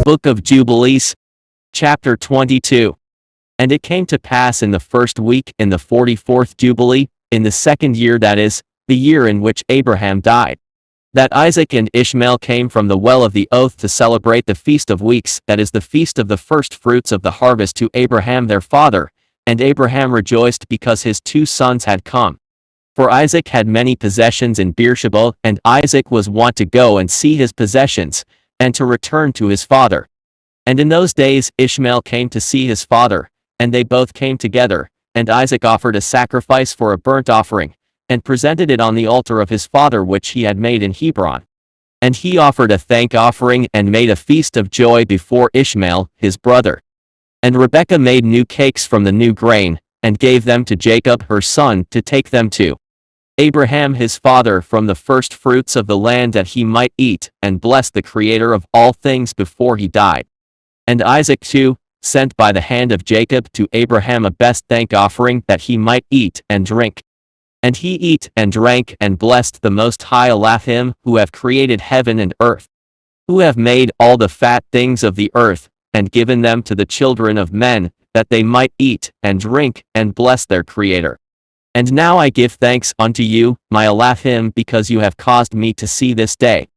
Book of Jubilees, Chapter 22. And it came to pass in the first week in the 44th Jubilee, in the second year, that is, the year in which Abraham died, that Isaac and Ishmael came from the well of the oath to celebrate the Feast of Weeks, that is the feast of the first fruits of the harvest, to Abraham their father. And Abraham rejoiced because his 2 sons had come. For Isaac had many possessions in Beersheba, and Isaac was wont to go and see his possessions, and to return to his father. And in those days Ishmael came to see his father, and they both came together, and Isaac offered a sacrifice for a burnt offering, and presented it on the altar of his father which he had made in Hebron. And he offered a thank offering and made a feast of joy before Ishmael, his brother. And Rebekah made new cakes from the new grain, and gave them to Jacob her son to take them to Abraham his father from the first fruits of the land, that he might eat, and bless the Creator of all things before he died. And Isaac too sent by the hand of Jacob to Abraham a best thank offering, that he might eat and drink. And he ate and drank, and blessed the Most High Elohim, who have created heaven and earth, who have made all the fat things of the earth, and given them to the children of men, that they might eat and drink, and bless their Creator. And now I give thanks unto you, my Elohim, because you have caused me to see this day.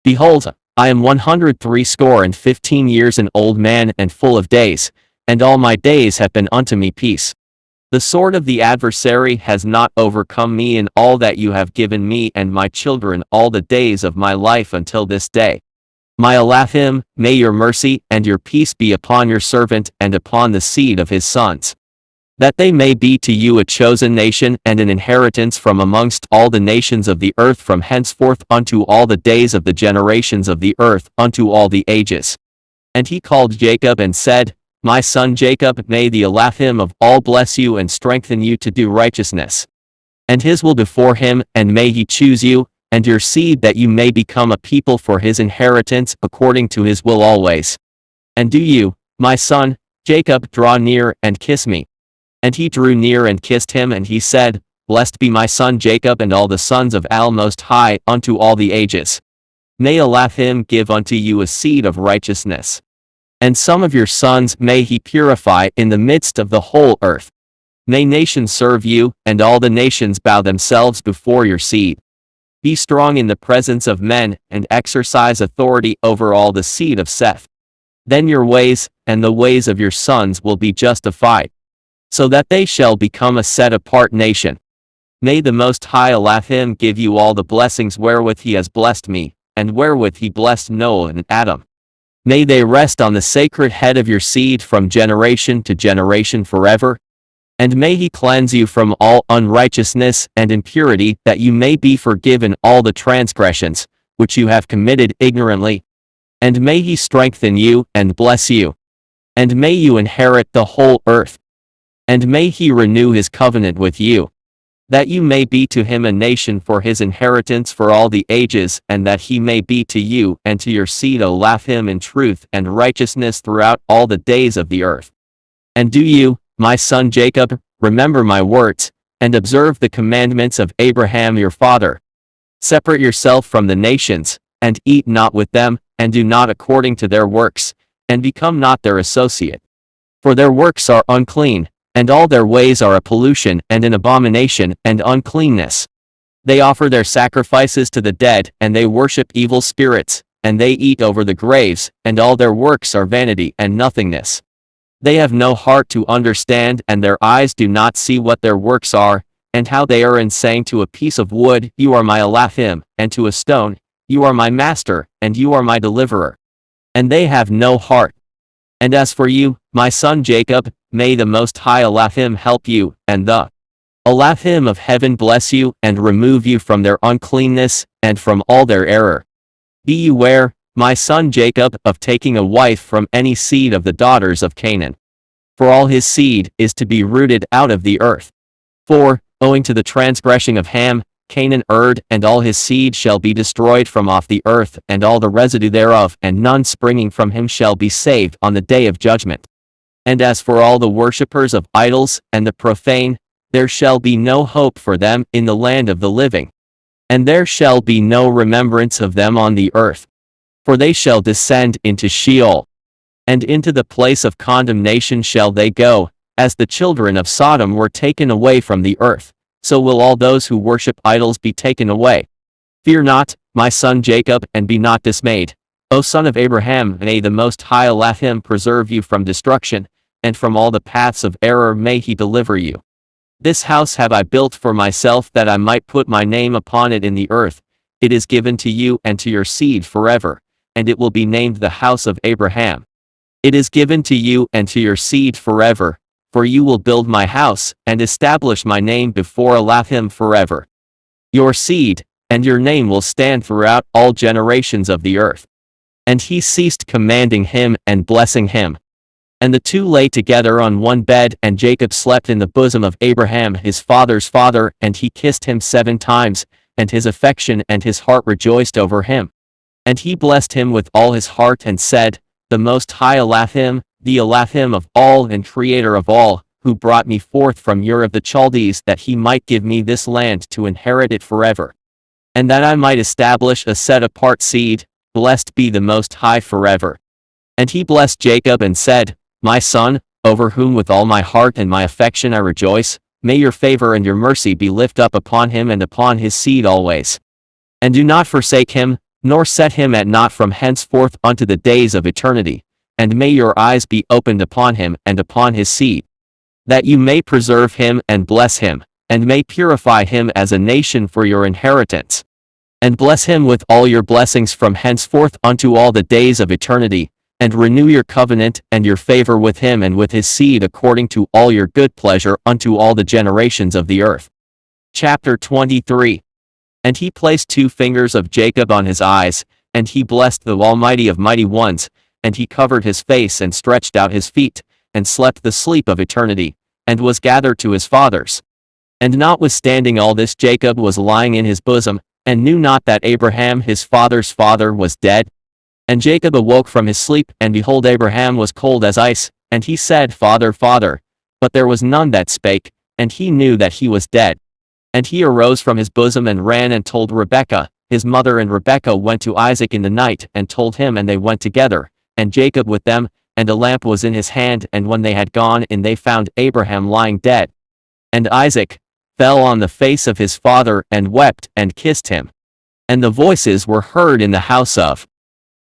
Behold, I am 115 years an old man, and full of days, and all my days have been unto me peace. The sword of the adversary has not overcome me in all that you have given me and my children all the days of my life until this day. My Elohim, may your mercy and your peace be upon your servant and upon the seed of his sons, that they may be to you a chosen nation and an inheritance from amongst all the nations of the earth, from henceforth unto all the days of the generations of the earth, unto all the ages. And he called Jacob and said, My son Jacob, may the Elohim of all bless you and strengthen you to do righteousness, and his will before him, and may he choose you, and your seed, that you may become a people for his inheritance, according to his will always. And do you, my son Jacob, draw near and kiss me. And he drew near and kissed him, and he said, Blessed be my son Jacob and all the sons of Al Most High, unto all the ages. May Elohim give unto you a seed of righteousness. And some of your sons may he purify in the midst of the whole earth. May nations serve you, and all the nations bow themselves before your seed. Be strong in the presence of men, and exercise authority over all the seed of Seth. Then your ways, and the ways of your sons will be justified, so that they shall become a set-apart nation. May the Most High Elohim give you all the blessings wherewith he has blessed me, and wherewith he blessed Noah and Adam. May they rest on the sacred head of your seed from generation to generation forever. And may he cleanse you from all unrighteousness and impurity, that you may be forgiven all the transgressions which you have committed ignorantly. And may he strengthen you and bless you. And may you inherit the whole earth. And may he renew his covenant with you, that you may be to him a nation for his inheritance for all the ages, and that he may be to you and to your seed Elohim in truth and righteousness throughout all the days of the earth. And do you, my son Jacob, remember my words, and observe the commandments of Abraham your father. Separate yourself from the nations, and eat not with them, and do not according to their works, and become not their associate. For their works are unclean, and all their ways are a pollution and an abomination and uncleanness. They offer their sacrifices to the dead, and they worship evil spirits, and they eat over the graves, and all their works are vanity and nothingness. They have no heart to understand, and their eyes do not see what their works are, and how they are in saying to a piece of wood, You are my Elohim, and to a stone, You are my master, and you are my deliverer. And they have no heart. And as for you, my son Jacob, may the Most High Elohim help you, and the Elohim of heaven bless you and remove you from their uncleanness and from all their error. Beware, my son Jacob, of taking a wife from any seed of the daughters of Canaan. For all his seed is to be rooted out of the earth. For, owing to the transgression of Ham, Canaan erred, and all his seed shall be destroyed from off the earth, and all the residue thereof, and none springing from him shall be saved on the day of judgment. And as for all the worshippers of idols, and the profane, there shall be no hope for them in the land of the living. And there shall be no remembrance of them on the earth. For they shall descend into Sheol. And into the place of condemnation shall they go, as the children of Sodom were taken away from the earth, so will all those who worship idols be taken away. Fear not, my son Jacob, and be not dismayed. O son of Abraham, may the Most High Elohim preserve you from destruction, and from all the paths of error may he deliver you. This house have I built for myself, that I might put my name upon it in the earth. It is given to you and to your seed forever, and it will be named the house of Abraham. It is given to you and to your seed forever, for you will build my house, and establish my name before Elohim forever. Your seed, and your name will stand throughout all generations of the earth. And he ceased commanding him and blessing him. And the two lay together on one bed, and Jacob slept in the bosom of Abraham his father's father, and he kissed him 7 times, and his affection and his heart rejoiced over him. And he blessed him with all his heart, and said, The Most High Elohim, the Elohim of all and Creator of all, who brought me forth from Ur of the Chaldees, that he might give me this land to inherit it forever, and that I might establish a set-apart seed, blessed be the Most High forever. And he blessed Jacob and said, My son, over whom with all my heart and my affection I rejoice, may your favor and your mercy be lifted up upon him and upon his seed always. And do not forsake him, nor set him at naught from henceforth unto the days of eternity, and may your eyes be opened upon him and upon his seed, that you may preserve him and bless him, and may purify him as a nation for your inheritance. And bless him with all your blessings from henceforth unto all the days of eternity, and renew your covenant and your favor with him and with his seed according to all your good pleasure unto all the generations of the earth. Chapter 23. And he placed 2 fingers of Jacob on his eyes, and he blessed the Almighty of mighty ones, and he covered his face and stretched out his feet, and slept the sleep of eternity, and was gathered to his fathers. And notwithstanding all this, Jacob was lying in his bosom, and knew not that Abraham his father's father was dead. And Jacob awoke from his sleep, and behold, Abraham was cold as ice, and he said, Father, Father. But there was none that spake, and he knew that he was dead. And he arose from his bosom and ran and told Rebekah, his mother, and Rebekah went to Isaac in the night, and told him, and they went together, and Jacob with them, and a lamp was in his hand, and when they had gone in they found Abraham lying dead. And Isaac fell on the face of his father, and wept, and kissed him. And the voices were heard in the house of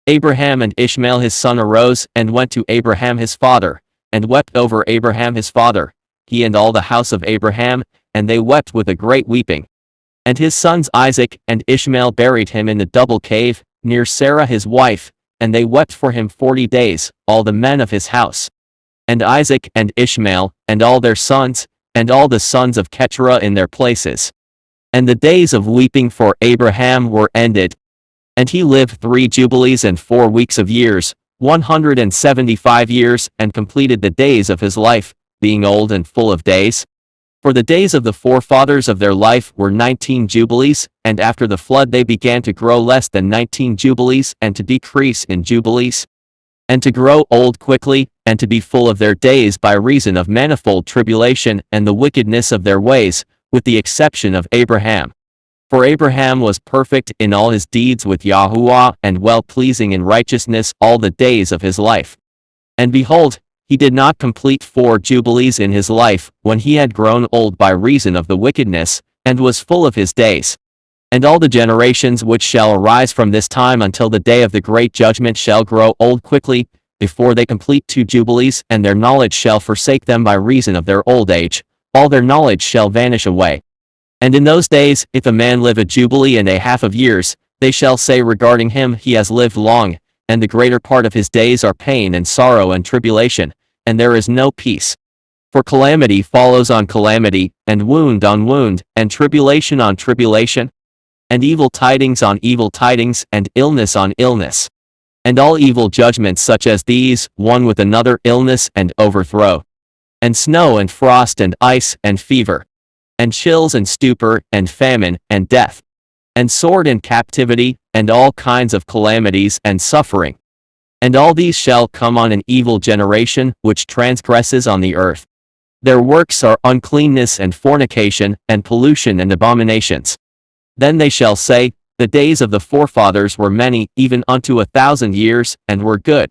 Abraham, and Ishmael his son arose, and went to Abraham his father, and wept over Abraham his father, he and all the house of Abraham, and they wept with a great weeping. And his sons Isaac and Ishmael buried him in the double cave, near Sarah his wife, and they wept for him 40 days, all the men of his house. And Isaac and Ishmael, and all their sons, and all the sons of Keturah in their places. And the days of weeping for Abraham were ended. And he lived 3 jubilees and 4 weeks of years, 175 years, and completed the days of his life, being old and full of days. For the days of the forefathers of their life were 19 jubilees, and after the flood they began to grow less than 19 jubilees, and to decrease in jubilees, and to grow old quickly, and to be full of their days by reason of manifold tribulation and the wickedness of their ways, with the exception of Abraham. For Abraham was perfect in all his deeds with Yahuwah, and well-pleasing in righteousness all the days of his life. And behold, he did not complete 4 jubilees in his life, when he had grown old by reason of the wickedness, and was full of his days. And all the generations which shall arise from this time until the day of the great judgment shall grow old quickly, before they complete 2 jubilees, and their knowledge shall forsake them by reason of their old age, all their knowledge shall vanish away. And in those days, if a man live a jubilee and a half of years, they shall say regarding him, he has lived long, and the greater part of his days are pain and sorrow and tribulation, and there is no peace. For calamity follows on calamity, and wound on wound, and tribulation on tribulation, and evil tidings on evil tidings, and illness on illness. And all evil judgments such as these, one with another, illness and overthrow, and snow and frost and ice and fever, and chills and stupor, and famine, and death, and sword and captivity, and all kinds of calamities and suffering. And all these shall come on an evil generation, which transgresses on the earth. Their works are uncleanness and fornication, and pollution and abominations. Then they shall say, the days of the forefathers were many, even unto 1,000 years, and were good.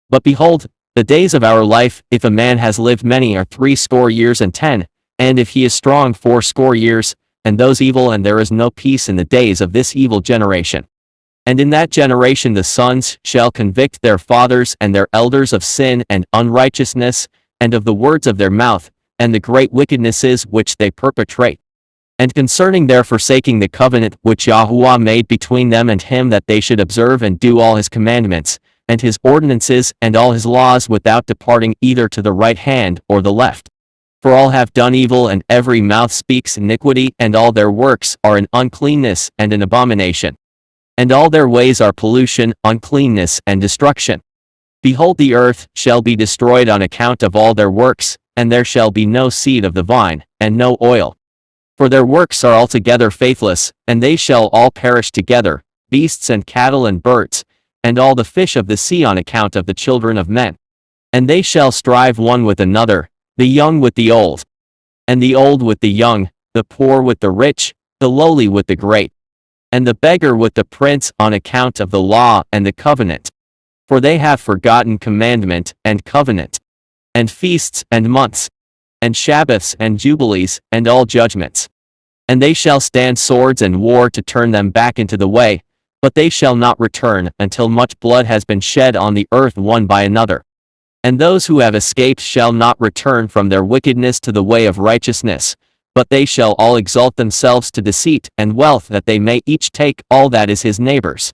But behold, the days of our life, if a man has lived many, are 60 years and 10, and if he is strong 80 years, and those evil, and there is no peace in the days of this evil generation. And in that generation the sons shall convict their fathers and their elders of sin and unrighteousness, and of the words of their mouth, and the great wickednesses which they perpetrate. And concerning their forsaking the covenant which Yahuwah made between them and him, that they should observe and do all his commandments, and his ordinances, and all his laws, without departing either to the right hand or the left. For all have done evil, and every mouth speaks iniquity, and all their works are an uncleanness and an abomination. And all their ways are pollution, uncleanness, and destruction. Behold, the earth shall be destroyed on account of all their works, and there shall be no seed of the vine, and no oil. For their works are altogether faithless, and they shall all perish together, beasts and cattle and birds, and all the fish of the sea, on account of the children of men. And they shall strive one with another, the young with the old, and the old with the young, the poor with the rich, the lowly with the great, and the beggar with the prince, on account of the law and the covenant. For they have forgotten commandment and covenant, and feasts and months, and Sabbaths and jubilees, and all judgments. And they shall stand swords and war to turn them back into the way, but they shall not return, until much blood has been shed on the earth one by another. And those who have escaped shall not return from their wickedness to the way of righteousness, but they shall all exalt themselves to deceit and wealth, that they may each take all that is his neighbor's.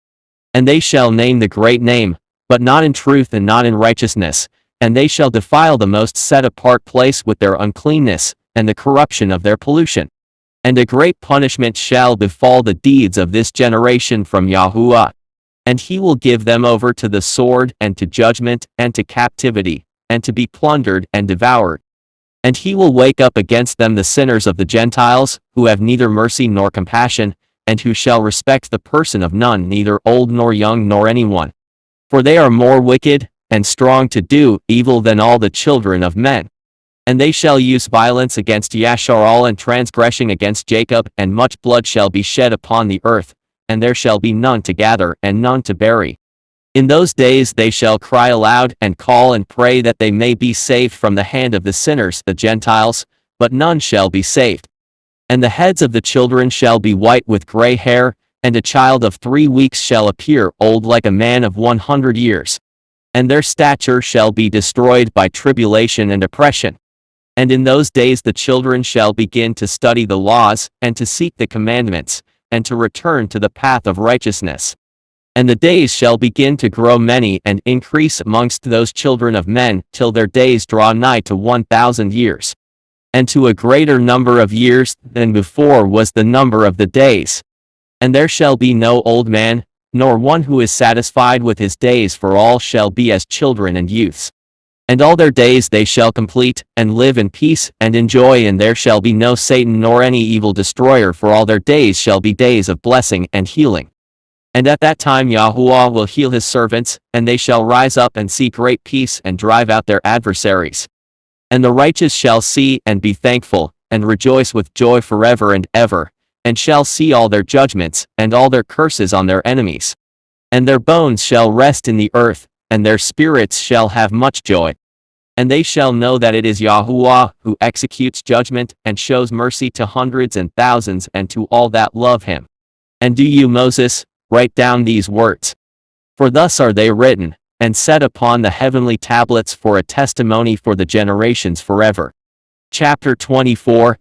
And they shall name the great name, but not in truth and not in righteousness, and they shall defile the most set-apart place with their uncleanness, and the corruption of their pollution. And a great punishment shall befall the deeds of this generation from Yahuwah. And he will give them over to the sword, and to judgment, and to captivity, and to be plundered and devoured. And he will wake up against them the sinners of the Gentiles, who have neither mercy nor compassion, and who shall respect the person of none, neither old nor young nor anyone. For they are more wicked, and strong to do evil than all the children of men. And they shall use violence against Yashar'al, and transgression against Jacob, and much blood shall be shed upon the earth, and there shall be none to gather, and none to bury. In those days they shall cry aloud, and call and pray, that they may be saved from the hand of the sinners, the Gentiles, but none shall be saved. And the heads of the children shall be white with gray hair, and a child of 3 weeks shall appear old like a man of 100 years. And their stature shall be destroyed by tribulation and oppression. And in those days the children shall begin to study the laws, and to seek the commandments, and to return to the path of righteousness. And the days shall begin to grow many and increase amongst those children of men, till their days draw nigh to 1,000 years. And to a greater number of years than before was the number of the days. And there shall be no old man, nor one who is satisfied with his days, for all shall be as children and youths. And all their days they shall complete, and live in peace, and in joy, and there shall be no Satan nor any evil destroyer, for all their days shall be days of blessing and healing. And at that time Yahuwah will heal his servants, and they shall rise up and see great peace, and drive out their adversaries. And the righteous shall see and be thankful, and rejoice with joy forever and ever, and shall see all their judgments, and all their curses on their enemies. And their bones shall rest in the earth, and their spirits shall have much joy. And they shall know that it is Yahuwah who executes judgment, and shows mercy to hundreds and thousands, and to all that love him. And do you, Moses, write down these words. For thus are they written, and set upon the heavenly tablets for a testimony for the generations forever. Chapter 24.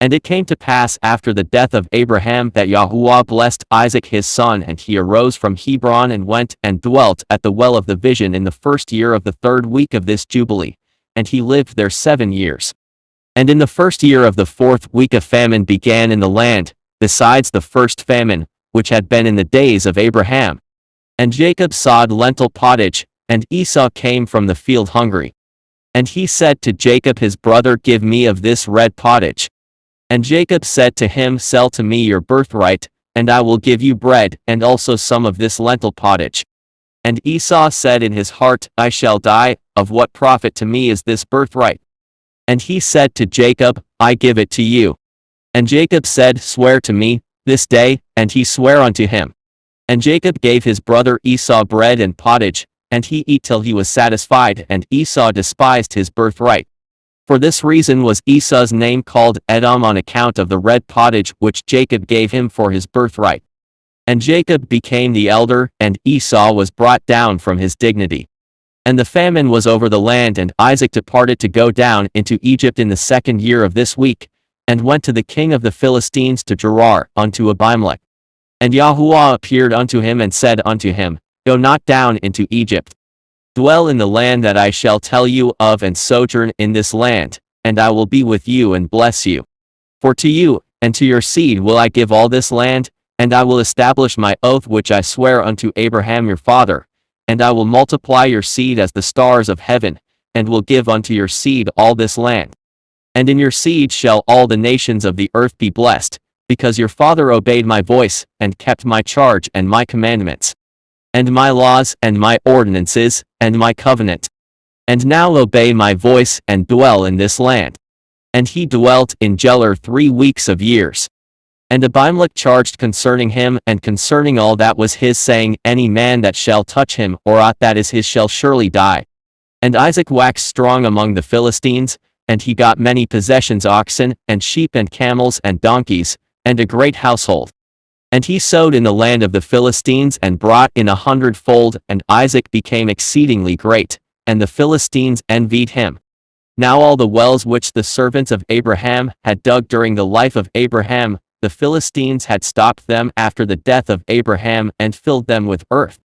And it came to pass after the death of Abraham, that Yahuwah blessed Isaac his son, and he arose from Hebron, and went and dwelt at the well of the vision in the 1st year of the 3rd week of this Jubilee. and he lived there 7 years. And in the first year of the 4th week a famine began in the land, besides the first famine, which had been in the days of Abraham. And Jacob sowed lentil pottage, and Esau came from the field hungry. And he said to Jacob his brother, Give me of this red pottage. And Jacob said to him, Sell to me your birthright, and I will give you bread, and also some of this lentil pottage. And Esau said in his heart, I shall die, of what profit to me is this birthright? And he said to Jacob, I give it to you. And Jacob said, Swear to me, this day, and he sware unto him. And Jacob gave his brother Esau bread and pottage, and he eat till he was satisfied, and Esau despised his birthright. For this reason was Esau's name called Edom on account of the red pottage which Jacob gave him for his birthright. And Jacob became the elder, and Esau was brought down from his dignity. And the famine was over the land, and Isaac departed to go down into Egypt in the 2nd year of this week, and went to the king of the Philistines to Gerar, unto Abimelech. And Yahuwah appeared unto him and said unto him, Go not down into Egypt. Dwell in the land that I shall tell you of, and sojourn in this land, and I will be with you and bless you. For to you, and to your seed will I give all this land, and I will establish my oath which I swear unto Abraham your father, and I will multiply your seed as the stars of heaven, and will give unto your seed all this land. And in your seed shall all the nations of the earth be blessed, because your father obeyed my voice, and kept my charge and my commandments, and my laws and my ordinances, and my covenant. And now obey my voice, and dwell in this land. And he dwelt in Gerar 3 weeks of years. And Abimelech charged concerning him, and concerning all that was his, saying, Any man that shall touch him, or aught that is his, shall surely die. And Isaac waxed strong among the Philistines, and he got many possessions, oxen, and sheep, and camels, and donkeys, and a great household. And he sowed in the land of the Philistines, and brought in 100-fold, and Isaac became exceedingly great, and the Philistines envied him. Now all the wells which the servants of Abraham had dug during the life of Abraham, the Philistines had stopped them after the death of Abraham, and filled them with earth.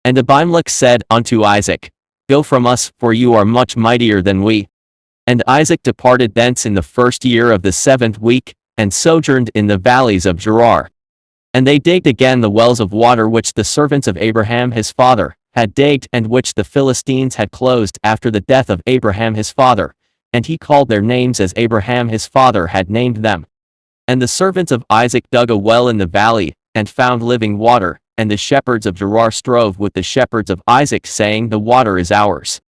And Abimelech said unto Isaac, Go from us, for you are much mightier than we. And Isaac departed thence in the 1st year of the 7th week, and sojourned in the valleys of Gerar. And they digged again the wells of water which the servants of Abraham his father had digged, and which the Philistines had closed after the death of Abraham his father, and he called their names as Abraham his father had named them. And the servants of Isaac dug a well in the valley, and found living water, and the shepherds of Gerar strove with the shepherds of Isaac, saying, The water is ours.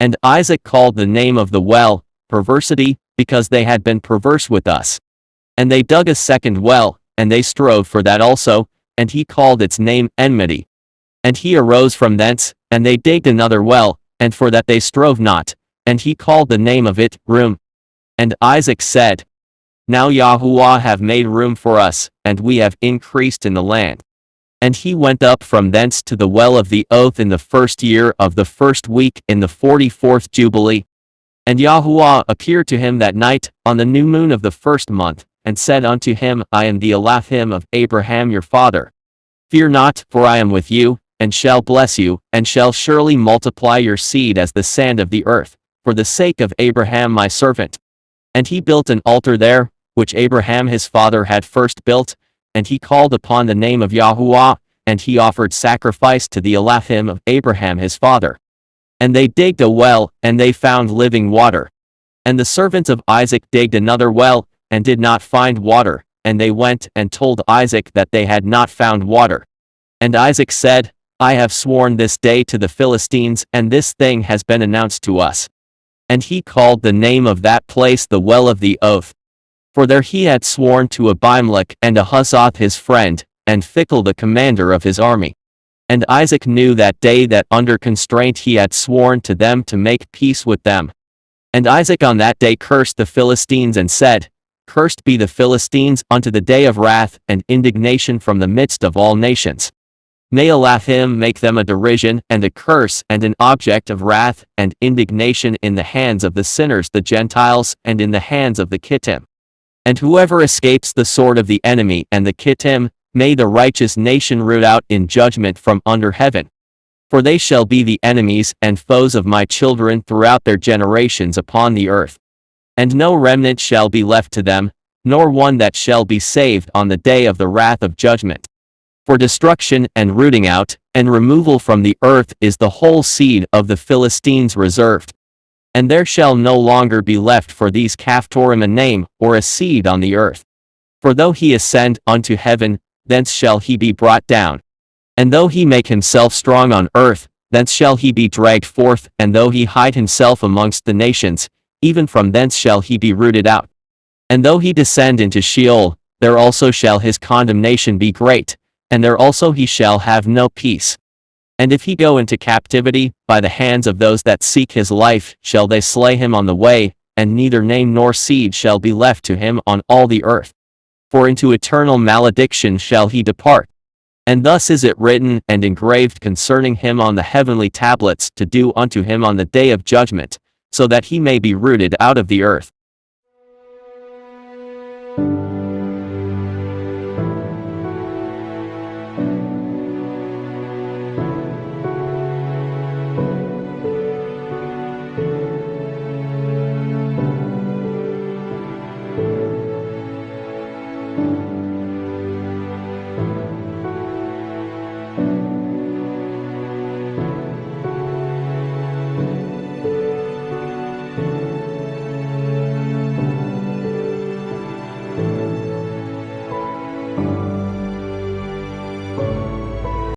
And Isaac called the name of the well, Perversity, because they had been perverse with us. And they dug a 2nd well, and they strove for that also, and he called its name Enmity. And he arose from thence, and they digged another well, and for that they strove not, and he called the name of it Room. And Isaac said, Now Yahuwah have made room for us, and we have increased in the land. And he went up from thence to the well of the oath in the 1st year of the 1st week in the 44th Jubilee. And Yahuwah appeared to him that night, on the new moon of the 1st month, and said unto him, I am the Elohim of Abraham your father. Fear not, for I am with you, and shall bless you, and shall surely multiply your seed as the sand of the earth, for the sake of Abraham my servant. And he built an altar there, which Abraham his father had first built, and he called upon the name of Yahuwah, and he offered sacrifice to the Elohim of Abraham his father. And they digged a well, and they found living water. And the servants of Isaac digged another well, and did not find water, and they went and told Isaac that they had not found water. And Isaac said, I have sworn this day to the Philistines, and this thing has been announced to us. And he called the name of that place the well of the oath. For there he had sworn to Abimelech and Ahuzzath his friend, and Phicol the commander of his army. And Isaac knew that day that under constraint he had sworn to them to make peace with them. And Isaac on that day cursed the Philistines and said, Cursed be the Philistines unto the day of wrath and indignation from the midst of all nations. May Elohim make them a derision and a curse and an object of wrath and indignation in the hands of the sinners the Gentiles and in the hands of the Kittim. And whoever escapes the sword of the enemy and the Kittim, may the righteous nation root out in judgment from under heaven. For they shall be the enemies and foes of my children throughout their generations upon the earth. And no remnant shall be left to them, nor one that shall be saved on the day of the wrath of judgment. For destruction and rooting out, and removal from the earth is the whole seed of the Philistines reserved. And there shall no longer be left for these Caphtorim a name, or a seed on the earth. For though he ascend unto heaven, thence shall he be brought down. And though he make himself strong on earth, thence shall he be dragged forth, and though he hide himself amongst the nations, even from thence shall he be rooted out. And though he descend into Sheol, there also shall his condemnation be great, and there also he shall have no peace. And if he go into captivity, by the hands of those that seek his life, shall they slay him on the way, and neither name nor seed shall be left to him on all the earth. For into eternal malediction shall he depart. And thus is it written and engraved concerning him on the heavenly tablets, to do unto him on the day of judgment, so that he may be rooted out of the earth.